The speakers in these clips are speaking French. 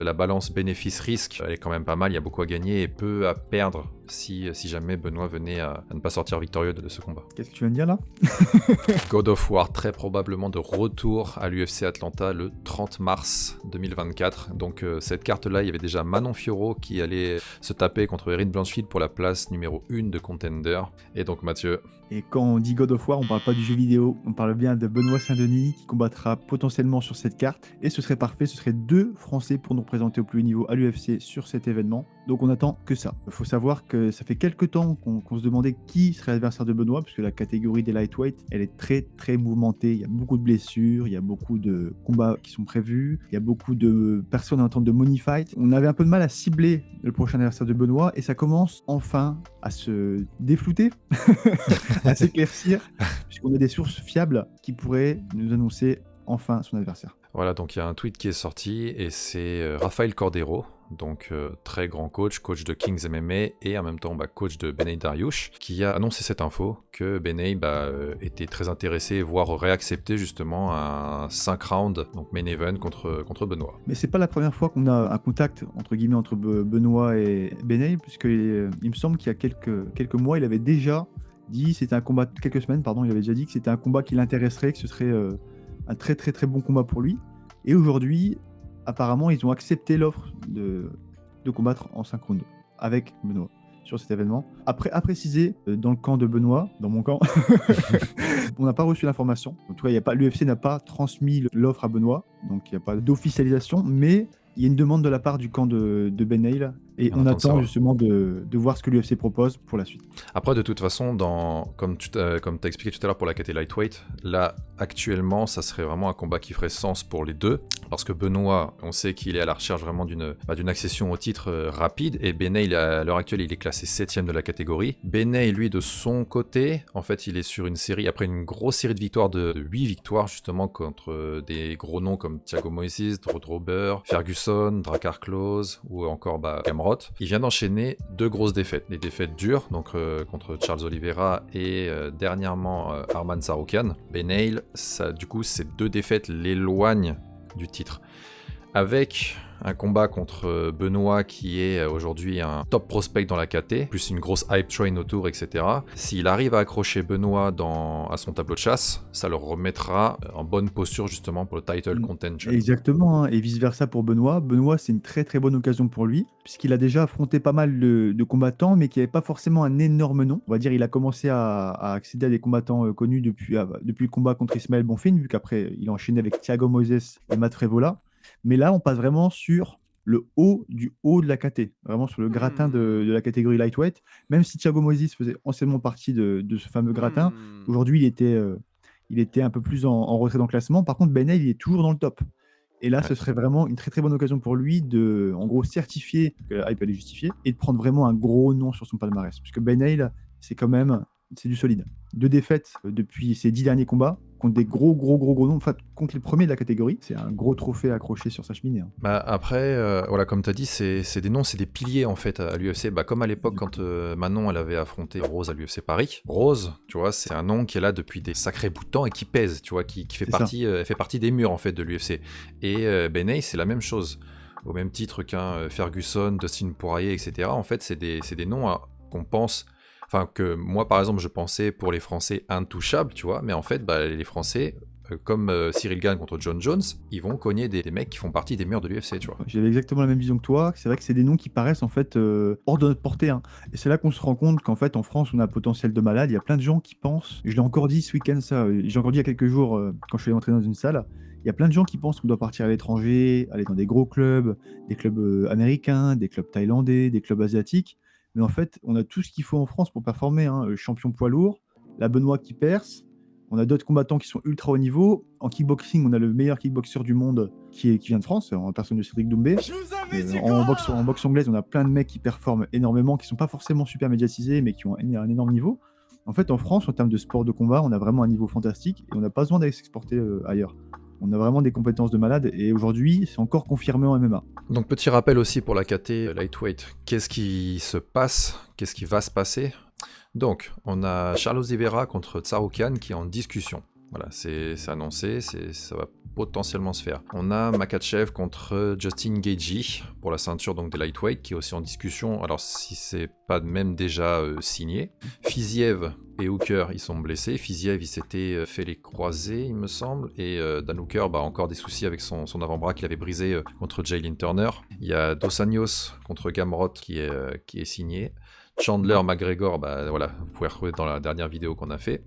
La balance bénéfice-risque, elle est quand même pas mal, il y a beaucoup à gagner et peu à perdre si jamais Benoît venait à ne pas sortir victorieux de ce combat. Qu'est-ce que tu viens de dire là? God of War, très probablement de retour à l'UFC Atlanta le 30 mars 2024. Donc cette carte-là, il y avait déjà Manon Fiorot qui allait se taper contre Erin Blanchfield pour la place numéro 1 de Contender. Et donc Mathieu... Et quand on dit God of War, on parle pas du jeu vidéo, on parle bien de Benoît Saint-Denis qui combattra potentiellement sur cette carte. Et ce serait parfait, ce serait 2 Français pour nous représenter au plus haut niveau à l'UFC sur cet événement. Donc on attend que ça. Il faut savoir que ça fait quelques temps qu'on se demandait qui serait l'adversaire de Benoît, parce que la catégorie des lightweight, elle est très très mouvementée. Il y a beaucoup de blessures, il y a beaucoup de combats qui sont prévus, il y a beaucoup de personnes en attente de money fight. On avait un peu de mal à cibler le prochain adversaire de Benoît et ça commence enfin à se déflouter, à s'éclaircir, puisqu'on a des sources fiables qui pourraient nous annoncer enfin son adversaire. Voilà, donc il y a un tweet qui est sorti et c'est Rafael Cordero, donc très grand coach de Kings MMA et en même temps coach de Benay Dariush, qui a annoncé cette info que Benay était très intéressé, voire réaccepté justement un 5 rounds, donc main event contre Benoît. Mais c'est pas la première fois qu'on a un contact entre guillemets entre Benoît et Benay, puisque il me semble qu'il y a quelques mois, il avait déjà dit, c'était un combat, quelques semaines pardon, il avait déjà dit que c'était un combat qui l'intéresserait, que ce serait un très très très bon combat pour lui. Et aujourd'hui, apparemment, ils ont accepté l'offre de combattre en 5 rounds avec Benoît sur cet événement. Après, à préciser, dans le camp de Benoît, dans mon camp, on n'a pas reçu l'information. En tout cas, l'UFC n'a pas transmis l'offre à Benoît, donc il n'y a pas d'officialisation, mais il y a une demande de la part du camp de Ben Hale et on attend justement de voir ce que l'UFC propose pour la suite. Après, de toute façon, comme tu as expliqué tout à l'heure pour la catégorie lightweight, là, actuellement, ça serait vraiment un combat qui ferait sens pour les deux, parce que Benoît, on sait qu'il est à la recherche vraiment d'une accession au titre rapide, et Ben Hale, à l'heure actuelle, il est classé 7ème de la catégorie. Ben Hale, lui, de son côté, en fait, il est sur une série, après une grosse série de victoires, de 8 victoires, justement, contre des gros noms comme Thiago Moises, Drew Dober, Ferguson, Drakkar Klose, ou encore Gamrot. Il vient d'enchaîner 2 grosses défaites, des défaites dures, donc contre Charles Oliveira et dernièrement Arman Tsarukyan. Ben Hale, du coup, ces 2 défaites l'éloignent du titre. Avec un combat contre Benoît qui est aujourd'hui un top prospect dans la KT, plus une grosse hype train autour, etc. S'il arrive à accrocher Benoît à son tableau de chasse, ça le remettra en bonne posture justement pour le title contention. Exactement, hein, et vice-versa pour Benoît. Benoît, c'est une très très bonne occasion pour lui, puisqu'il a déjà affronté pas mal de combattants, mais qui n'avaient pas forcément un énorme nom. On va dire il a commencé à accéder à des combattants connus depuis le combat contre Ismaël Bonfim, vu qu'après il a enchaîné avec Thiago Moises et Matt Frevola. Mais là, on passe vraiment sur le haut du haut de la KT, vraiment sur le gratin de la catégorie lightweight. Même si Thiago Moises faisait anciennement partie de ce fameux gratin, aujourd'hui il était un peu plus en retrait dans le classement. Par contre, Ben Hale, il est toujours dans le top. Et là, ce serait vraiment une très très bonne occasion pour lui de, en gros, certifier que la hype elle est justifiée et de prendre vraiment un gros nom sur son palmarès. Puisque Ben Hale, c'est du solide. 2 défaites depuis ses 10 derniers combats contre des gros noms, enfin contre les premiers de la catégorie. C'est un gros trophée accroché sur sa cheminée. Hein. Après, voilà, comme tu as dit, c'est des noms, c'est des piliers en fait à l'UFC. Comme à l'époque quand Manon elle avait affronté Rose à l'UFC Paris. Rose, tu vois, c'est un nom qui est là depuis des sacrés bouts de temps et qui pèse, tu vois, qui fait partie, elle fait partie des murs en fait de l'UFC. Et Ben Hale, c'est la même chose. Au même titre qu'un Ferguson, Dustin Poirier, etc. En fait, c'est des noms qu'on pense... Enfin, que moi, par exemple, je pensais pour les Français intouchables, tu vois, mais en fait, les Français, comme Cyril Gane contre John Jones, ils vont cogner des mecs qui font partie des murs de l'UFC, tu vois. J'avais exactement la même vision que toi. C'est vrai que c'est des noms qui paraissent en fait hors de notre portée. Hein. Et c'est là qu'on se rend compte qu'en fait, en France, on a un potentiel de malade. Il y a plein de gens qui pensent, je l'ai encore dit ce week-end, ça, j'ai encore dit il y a quelques jours, quand je suis allé m'entraîner dans une salle, il y a plein de gens qui pensent qu'on doit partir à l'étranger, aller dans des gros clubs, des clubs américains, des clubs thaïlandais, des clubs asiatiques. Mais en fait, on a tout ce qu'il faut en France pour performer. Hein. Le champion poids lourd, la Benoît qui perce. On a d'autres combattants qui sont ultra haut niveau. En kickboxing, on a le meilleur kickboxer du monde qui vient de France, en personne de Cédric Doumbé. En boxe anglaise, on a plein de mecs qui performent énormément, qui sont pas forcément super médiatisés, mais qui ont un énorme niveau. En fait, en France, en termes de sport de combat, on a vraiment un niveau fantastique et on n'a pas besoin d'aller s'exporter ailleurs. On a vraiment des compétences de malade et aujourd'hui, c'est encore confirmé en MMA. Donc petit rappel aussi pour la KT lightweight, qu'est-ce qui se passe, qu'est-ce qui va se passer? Donc, on a Charles Oliveira contre Tsarukyan qui est en discussion. Voilà, c'est annoncé, ça va potentiellement se faire. On a Makhachev contre Justin Gaethje pour la ceinture donc des lightweight qui est aussi en discussion. Alors si c'est pas même déjà signé. Fiziev et Hooker ils sont blessés. Fiziev il s'était fait les croisés il me semble et Dan Hooker encore des soucis avec son avant-bras qu'il avait brisé contre Jalen Turner. Il y a Dos Anjos contre Gamrot qui est signé. Chandler McGregor, voilà, vous pouvez retrouver dans la dernière vidéo qu'on a fait.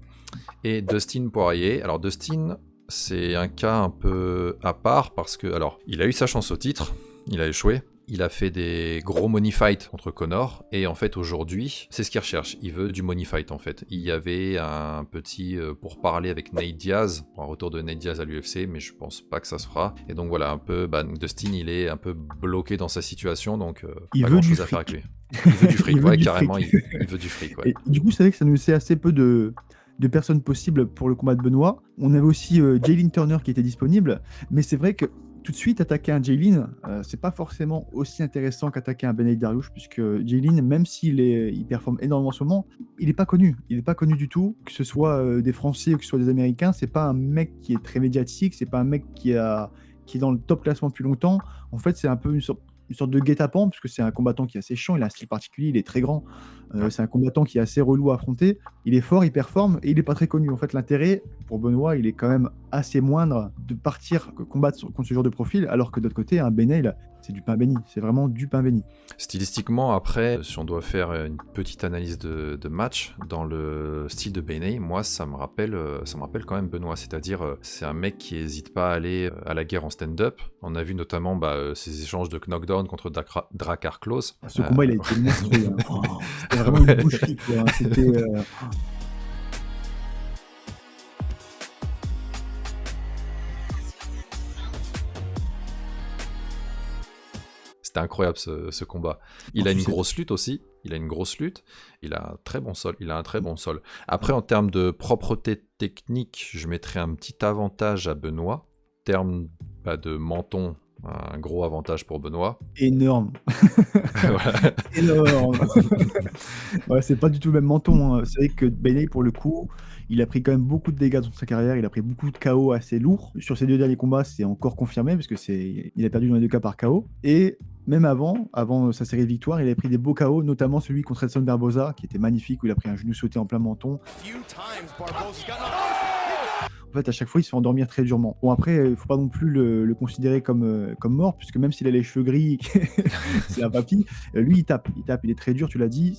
Et Dustin Poirier. Alors Dustin, c'est un cas un peu à part parce que, alors, il a eu sa chance au titre, il a échoué. Il a fait des gros money fights contre Conor et en fait aujourd'hui c'est ce qu'il recherche, il veut du money fight en fait. Il y avait un petit pourparler avec Nate Diaz, pour un retour de Nate Diaz à l'UFC mais je pense pas que ça se fera. Et donc voilà un peu, Dustin il est un peu bloqué dans sa situation donc Il pas veut grand du chose à faire fric. avec lui. Il veut du fric, Il veut ouais du carrément fric. il veut du fric ouais. Et du coup, c'est vrai que ça nous laissait assez peu de personnes possibles pour le combat de Benoît. On avait aussi Jalen Turner qui était disponible, mais c'est vrai que tout de suite attaquer un Jalen, c'est pas forcément aussi intéressant qu'attaquer un Beneil Dariush, puisque Jalen, même il performe énormément en ce moment, il est pas connu. Il est pas connu du tout, que ce soit des Français ou que ce soit des Américains. C'est pas un mec qui est très médiatique, c'est pas un mec qui est dans le top classement depuis longtemps. En fait, c'est un peu une sorte de guet-apens, puisque c'est un combattant qui est assez chiant, il a un style particulier, il est très grand. C'est un combattant qui est assez relou à affronter. Il est fort, il performe et il est pas très connu. En fait, l'intérêt pour Benoît, il est quand même assez moindre de partir combattre contre ce genre de profil, alors que d'autre côté, un Beneil, c'est du pain béni. C'est vraiment du pain béni. Stylistiquement, après, si on doit faire une petite analyse de match, dans le style de Benney, moi, ça me rappelle quand même Benoît. C'est-à-dire, c'est un mec qui n'hésite pas à aller à la guerre en stand-up. On a vu notamment ses échanges de knockdown contre Drakkar Klose. Ce combat, il a été monstrueux. Hein. Oh, c'était vraiment une boucherie, quoi. Hein. C'était... C'était incroyable ce combat. Il a une grosse lutte aussi. Il a une grosse lutte. Il a un très bon sol. Après, en termes de propreté technique, je mettrais un petit avantage à Benoît. En termes de menton, un gros avantage pour Benoît. Énorme. Énorme. Ouais, c'est pas du tout le même menton. Hein. C'est vrai que Beneil, pour le coup, il a pris quand même beaucoup de dégâts dans sa carrière. Il a pris beaucoup de KO assez lourds. Sur ses 2 derniers combats, c'est encore confirmé parce que il a perdu dans les 2 cas par KO. Et même avant sa série de victoires, il avait pris des beaux KO, notamment celui contre Edson Barboza, qui était magnifique, où il a pris un genou sauté en plein menton. En fait, à chaque fois, il se fait endormir très durement. Bon, après, il faut pas non plus le considérer comme mort, puisque même s'il a les cheveux gris, c'est un papy, lui, il tape, il est très dur, tu l'as dit,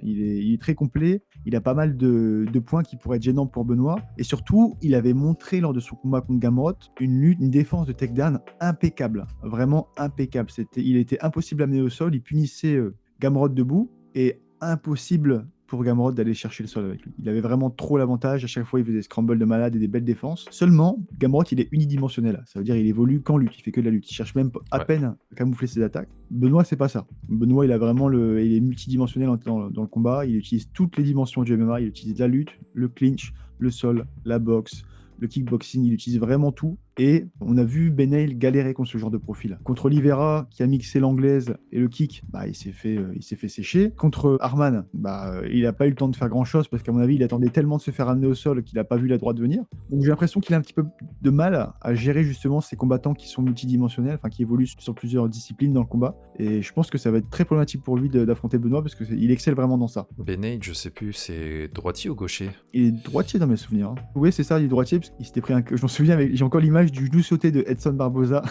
il est très complet, il a pas mal de points qui pourraient être gênants pour Benoît, et surtout, il avait montré lors de son combat contre Gamrot une défense de takedown impeccable, vraiment impeccable. Il était impossible à amener au sol, il punissait Gamrot debout, et impossible pour Gamrot d'aller chercher le sol avec lui. Il avait vraiment trop l'avantage, à chaque fois il faisait des scrambles de malade et des belles défenses. Seulement, Gamrot il est unidimensionnel, ça veut dire il évolue qu'en lutte, il fait que de la lutte, il cherche même à peine à camoufler ses attaques. Benoît c'est pas ça. Benoît il est multidimensionnel dans le combat, il utilise toutes les dimensions du MMA, il utilise la lutte, le clinch, le sol, la boxe, le kickboxing, il utilise vraiment tout. Et on a vu Beneil galérer contre ce genre de profil. Contre Oliveira, qui a mixé l'anglaise et le kick, il s'est fait sécher. Contre Arman, il n'a pas eu le temps de faire grand-chose parce qu'à mon avis, il attendait tellement de se faire amener au sol qu'il n'a pas vu la droite venir. Donc j'ai l'impression qu'il a un petit peu de mal à gérer justement ces combattants qui sont multidimensionnels, qui évoluent sur plusieurs disciplines dans le combat. Et je pense que ça va être très problématique pour lui d'affronter Benoît parce qu'il excelle vraiment dans ça. Beneil, je sais plus, c'est droitier ou gaucher? Il est droitier dans mes souvenirs. Hein. Oui, c'est ça, il est droitier parce qu'il s'était pris je m'en souviens, j'ai encore l'image du genou sauté de Edson Barboza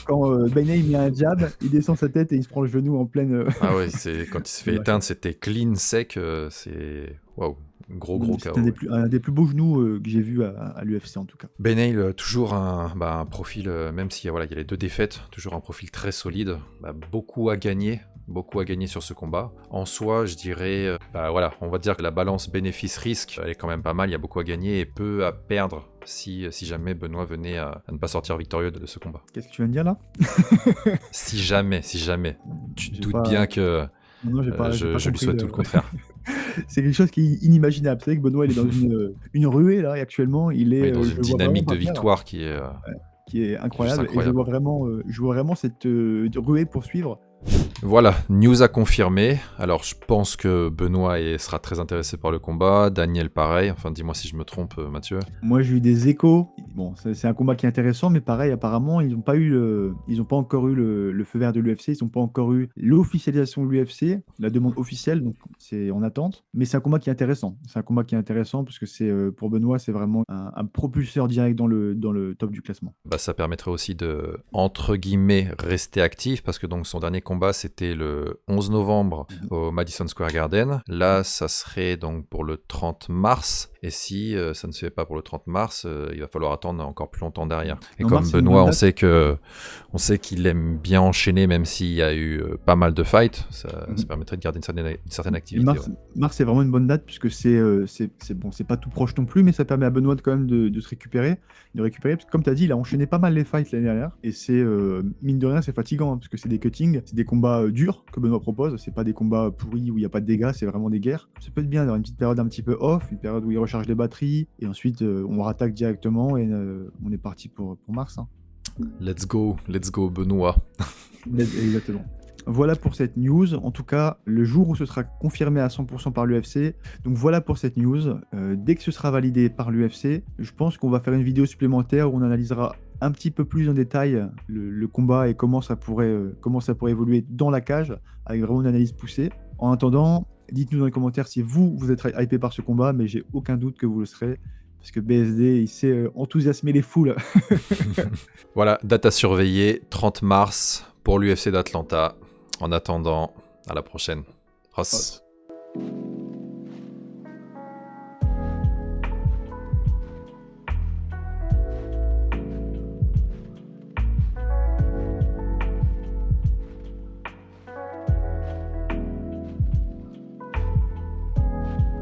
quand Beneil met un jab, il descend sa tête et il se prend le genou en pleine. Ah ouais, quand il se fait éteindre, c'était clean, sec, c'est waouh, gros KO. C'est un des plus beaux genoux que j'ai vu à l'UFC en tout cas. Beneil, toujours un profil, même s'il y a les 2 défaites, toujours un profil très solide, beaucoup à gagner sur ce combat. En soi, je dirais, on va dire que la balance bénéfice-risque, elle est quand même pas mal, il y a beaucoup à gagner et peu à perdre si jamais Benoît venait à ne pas sortir victorieux de ce combat. Qu'est-ce que tu viens de dire là? Si jamais, tu te doutes bien que non, je lui souhaite tout le contraire. C'est quelque chose qui est inimaginable. C'est vrai que Benoît il est dans une ruée là, et actuellement il est dans une dynamique de victoire qui est incroyable. Et je vois vraiment cette ruée poursuivre Voilà, news à confirmer. Alors, je pense que Benoît sera très intéressé par le combat. Daniel, pareil. Enfin, dis-moi si je me trompe, Mathieu. Moi, j'ai eu des échos. Bon, c'est un combat qui est intéressant, mais pareil, apparemment, ils n'ont pas encore eu le feu vert de l'UFC. Ils n'ont pas encore eu l'officialisation de l'UFC, la demande officielle. Donc, c'est en attente. Mais c'est un combat qui est intéressant. C'est un combat qui est intéressant parce que pour Benoît, c'est vraiment un propulseur direct dans le top du classement. Bah, ça permettrait aussi de, entre guillemets, rester actif parce que donc son dernier combat, c'était le 11 novembre au Madison Square Garden. Là, ça serait donc pour le 30 mars. Et si ça ne se fait pas pour le 30 mars, il va falloir attendre encore plus longtemps derrière. Et Non, comme mars, c'est une Benoît, bonne date. on sait qu'il aime bien enchaîner, même s'il y a eu pas mal de fights. Ça permettrait de garder une certaine Et activité. mars, Ouais. mars, c'est vraiment une bonne date puisque c'est bon, c'est pas tout proche non plus, mais ça permet à Benoît quand même de se récupérer, parce que comme tu as dit, il a enchaîné pas mal les fights l'année dernière et mine de rien, c'est fatigant parce que c'est des cuttings, c'est des combats durs que Benoît propose, c'est pas des combats pourris où il y a pas de dégâts, c'est vraiment des guerres. Ça peut être bien d'avoir une petite période un petit peu off, une période où il recharge les batteries et ensuite on rattaque directement et on est parti pour mars, hein. Let's go Benoît. Exactement. Voilà pour cette news. En tout cas, le jour où ce sera confirmé à 100% par l'UFC. Donc voilà pour cette news. Dès que ce sera validé par l'UFC, je pense qu'on va faire une vidéo supplémentaire où on analysera un petit peu plus en détail le combat et comment ça pourrait évoluer dans la cage, avec vraiment une analyse poussée. En attendant, dites-nous dans les commentaires si vous êtes hypé par ce combat, mais j'ai aucun doute que vous le serez. Parce que BSD, il sait enthousiasmer les foules. Voilà, date à surveiller, 30 mars pour l'UFC d'Atlanta. En attendant, à la prochaine. Ross.